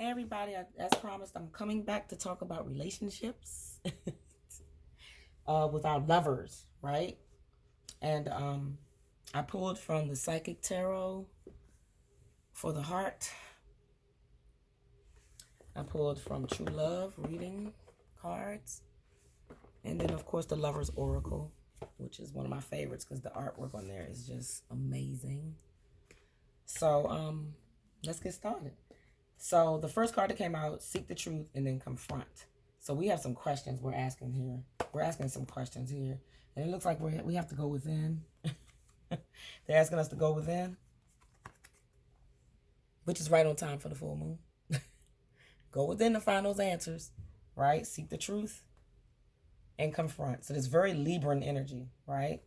Hey everybody, as promised, I'm coming back to talk about relationships with our lovers, right? And I pulled from the Psychic Tarot for the heart. I pulled from True Love reading cards. And then, of course, the Lover's Oracle, which is one of my favorites because the artwork on there is just amazing. So let's get started. So the first card that came out, Seek the Truth and then Confront. So we have some questions we're asking here. We're asking some questions here. And it looks like we have to go within. They're asking us to go within, which is right on time for the full moon. Go within to find those answers, right? Seek the truth and confront. So there's very Libran energy, right?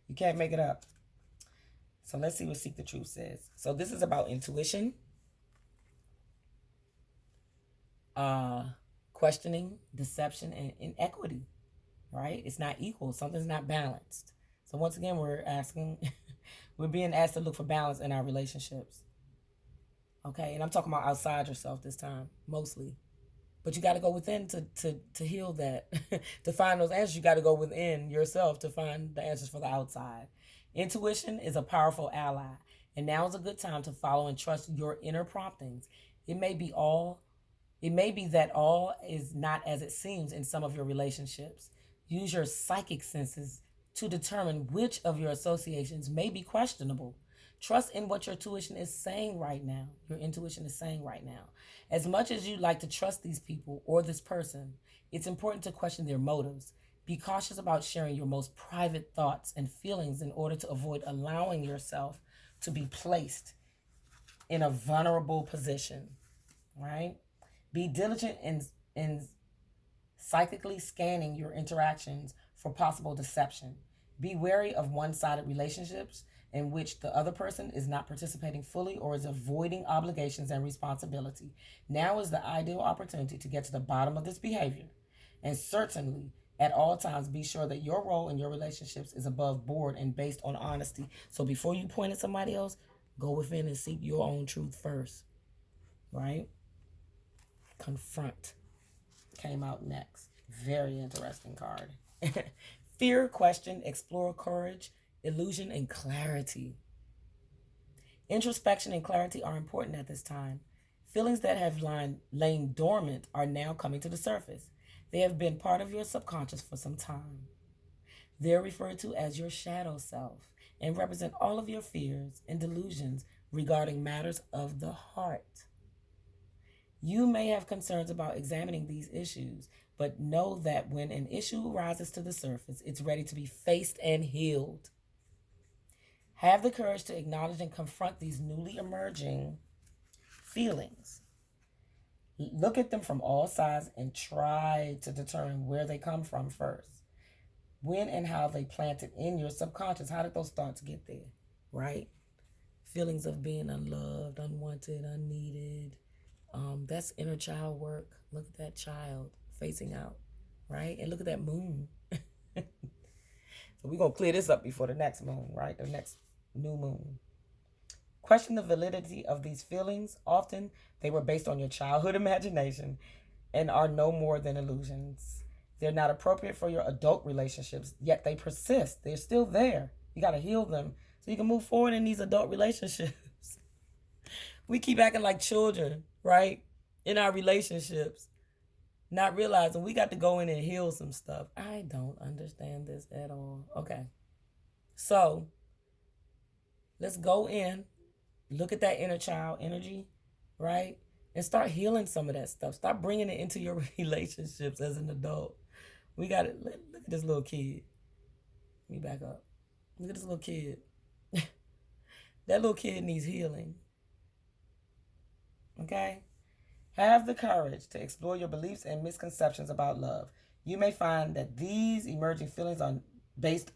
You can't make it up. So let's see what Seek the Truth says. So this is about intuition, questioning, deception, and inequity, right? It's not equal. Something's not balanced. So once again, we're being asked to look for balance in our relationships. Okay, and I'm talking about outside yourself this time, mostly. But you got to go within to heal that. To find those answers, you got to go within yourself to find the answers for the outside. Intuition is a powerful ally, and now is a good time to follow and trust your inner promptings. It may be that all is not as it seems in some of your relationships. Use your psychic senses to determine which of your associations may be questionable. Trust in what your intuition is saying right now. Your intuition is saying right now. As much as you'd like to trust these people or this person, it's important to question their motives. Be cautious about sharing your most private thoughts and feelings in order to avoid allowing yourself to be placed in a vulnerable position, right? Be diligent in psychically scanning your interactions for possible deception. Be wary of one-sided relationships in which the other person is not participating fully or is avoiding obligations and responsibility. Now is the ideal opportunity to get to the bottom of this behavior. And certainly, at all times, be sure that your role in your relationships is above board and based on honesty. So before you point at somebody else, go within and seek your own truth first, right? Confront came out next. Very interesting card. Fear, question, explore, courage, illusion, and clarity. Introspection and clarity are important at this time. Feelings that have lain dormant are now coming to the surface. They have been part of your subconscious for some time. They're referred to as your shadow self and represent all of your fears and delusions regarding matters of the heart. You may have concerns about examining these issues, but know that when an issue rises to the surface, it's ready to be faced and healed. Have the courage to acknowledge and confront these newly emerging feelings. Look at them from all sides and try to determine where they come from first. When and how they planted in your subconscious. How did those thoughts get there, right? Feelings of being unloved, unwanted, unneeded. That's inner child work. Look at that child facing out, right? And look at that moon. So we're going to clear this up before the next moon, right? The next new moon. Question the validity of these feelings. Often they were based on your childhood imagination and are no more than illusions. They're not appropriate for your adult relationships, yet they persist. They're still there. You got to heal them so you can move forward in these adult relationships. We keep acting like children, right? In our relationships, not realizing we got to go in and heal some stuff. I don't understand this at all. Okay. So let's go in, look at that inner child energy, right? And start healing some of that stuff. Start bringing it into your relationships as an adult. We got it. Look at this little kid. Let me back up. Look at this little kid. That little kid needs healing. Okay? Have the courage to explore your beliefs and misconceptions about love. You may find that these emerging feelings are based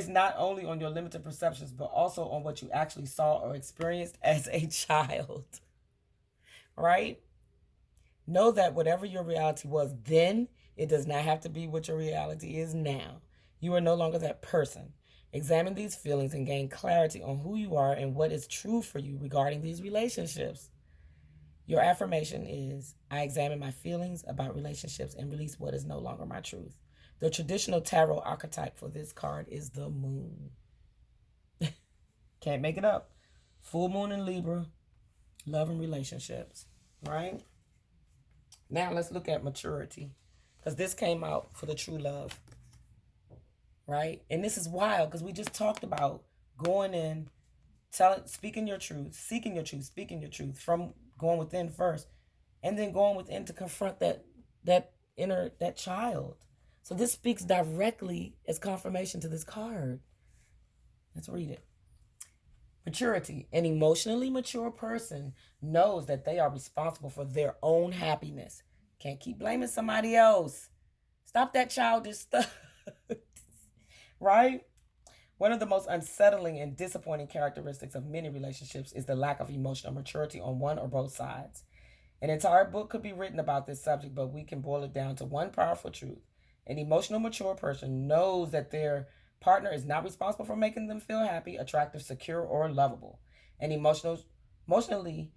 not only on your limited perceptions, but also on what you actually saw or experienced as a child. Right? Know that whatever your reality was then, it does not have to be what your reality is now. You are no longer that person. Examine these feelings and gain clarity on who you are and what is true for you regarding these relationships. Your affirmation is, I examine my feelings about relationships and release what is no longer my truth. The traditional tarot archetype for this card is the moon. Can't make it up. Full moon in Libra, love and relationships, right? Now let's look at maturity, because this came out for the true love, right? And this is wild because we just talked about going in, speaking your truth, seeking your truth, speaking your truth, from going within first, and then going within to confront that child. So this speaks directly as confirmation to this card. Let's read it. Maturity. An emotionally mature person knows that they are responsible for their own happiness. Can't keep blaming somebody else. Stop that childish stuff. Right? One of the most unsettling and disappointing characteristics of many relationships is the lack of emotional maturity on one or both sides. An entire book could be written about this subject, but we can boil it down to one powerful truth. An emotional mature person knows that their partner is not responsible for making them feel happy, attractive, secure, or lovable. An emotionally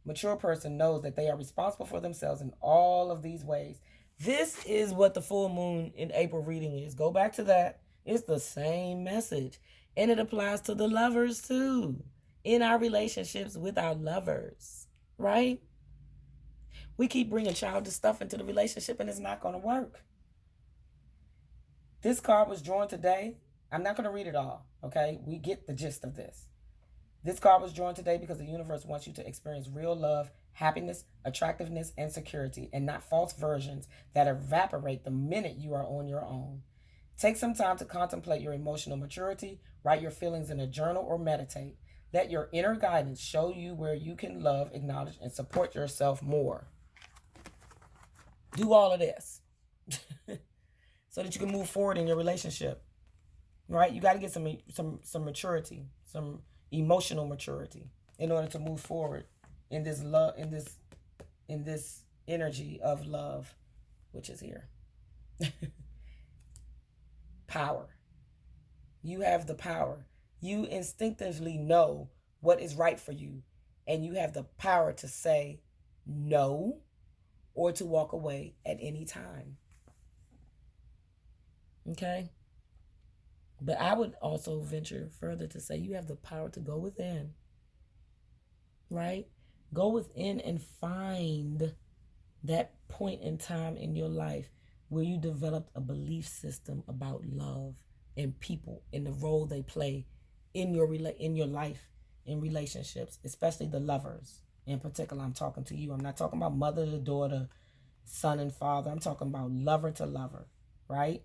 mature person knows that they are responsible for themselves in all of these ways. This is what the full moon in April reading is. Go back to that. It's the same message. And it applies to the lovers too. In our relationships with our lovers, right? We keep bringing childish stuff into the relationship and it's not going to work. This card was drawn today. I'm not going to read it all, okay? We get the gist of this. This card was drawn today because the universe wants you to experience real love, happiness, attractiveness, and security, and not false versions that evaporate the minute you are on your own. Take some time to contemplate your emotional maturity, write your feelings in a journal, or meditate. Let your inner guidance show you where you can love, acknowledge, and support yourself more. Do all of this so that you can move forward in your relationship, right? You got to get some maturity, some emotional maturity in order to move forward in this love, in this energy of love, which is here. Power. You have the power. You instinctively know what is right for you, and you have the power to say no or to walk away at any time. Okay? But I would also venture further to say you have the power to go within, right? Go within and find that point in time in your life where you developed a belief system about love and people and the role they play in your life, in relationships, especially the lovers. In particular, I'm talking to you. I'm not talking about mother to daughter, son and father. I'm talking about lover to lover, right?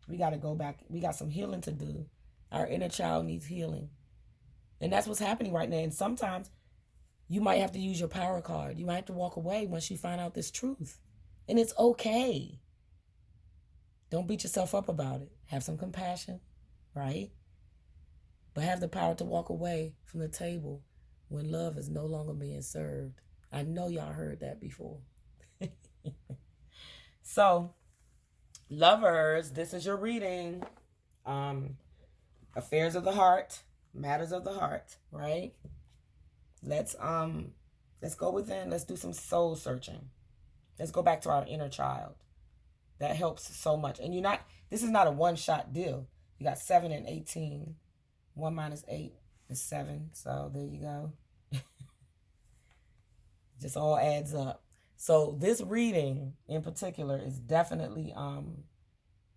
We got to go back. We got some healing to do. Our inner child needs healing. And that's what's happening right now. And sometimes you might have to use your power card. You might have to walk away once you find out this truth. And it's okay. Don't beat yourself up about it. Have some compassion, right? But have the power to walk away from the table when love is no longer being served. I know y'all heard that before. So, lovers, this is your reading. Affairs of the heart, matters of the heart, right? Let's go within. Let's do some soul searching. Let's go back to our inner child. That helps so much. And this is not a one-shot deal. You got 7 and 18. 1 minus 8 is 7. So there you go. Just all adds up. So this reading in particular is definitely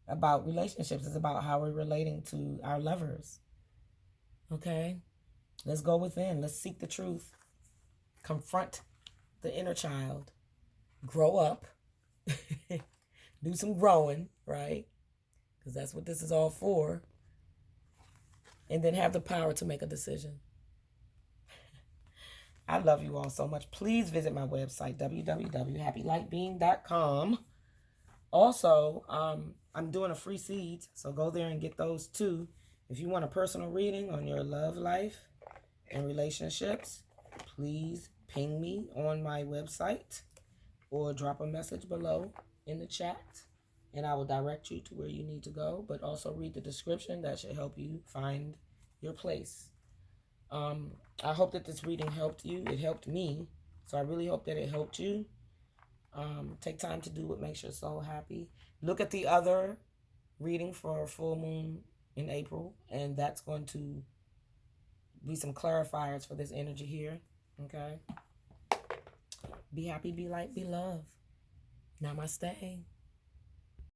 about relationships. It's about how we're relating to our lovers. Okay? Let's go within. Let's seek the truth. Confront the inner child. Grow up. Do some growing, right? Because that's what this is all for. And then have the power to make a decision. I love you all so much. Please visit my website, www.happylightbeing.com. Also, I'm doing a free seeds, so go there and get those too. If you want a personal reading on your love life and relationships, please ping me on my website or drop a message below in the chat, and I will direct you to where you need to go, but also read the description. That should help you find your place. I hope that this reading helped you. It helped me, so I really hope that it helped you. Take time to do what makes your soul happy. Look at the other reading for full moon in April, and that's going to be some clarifiers for this energy here. Okay? Be happy, be light, be love. Namaste.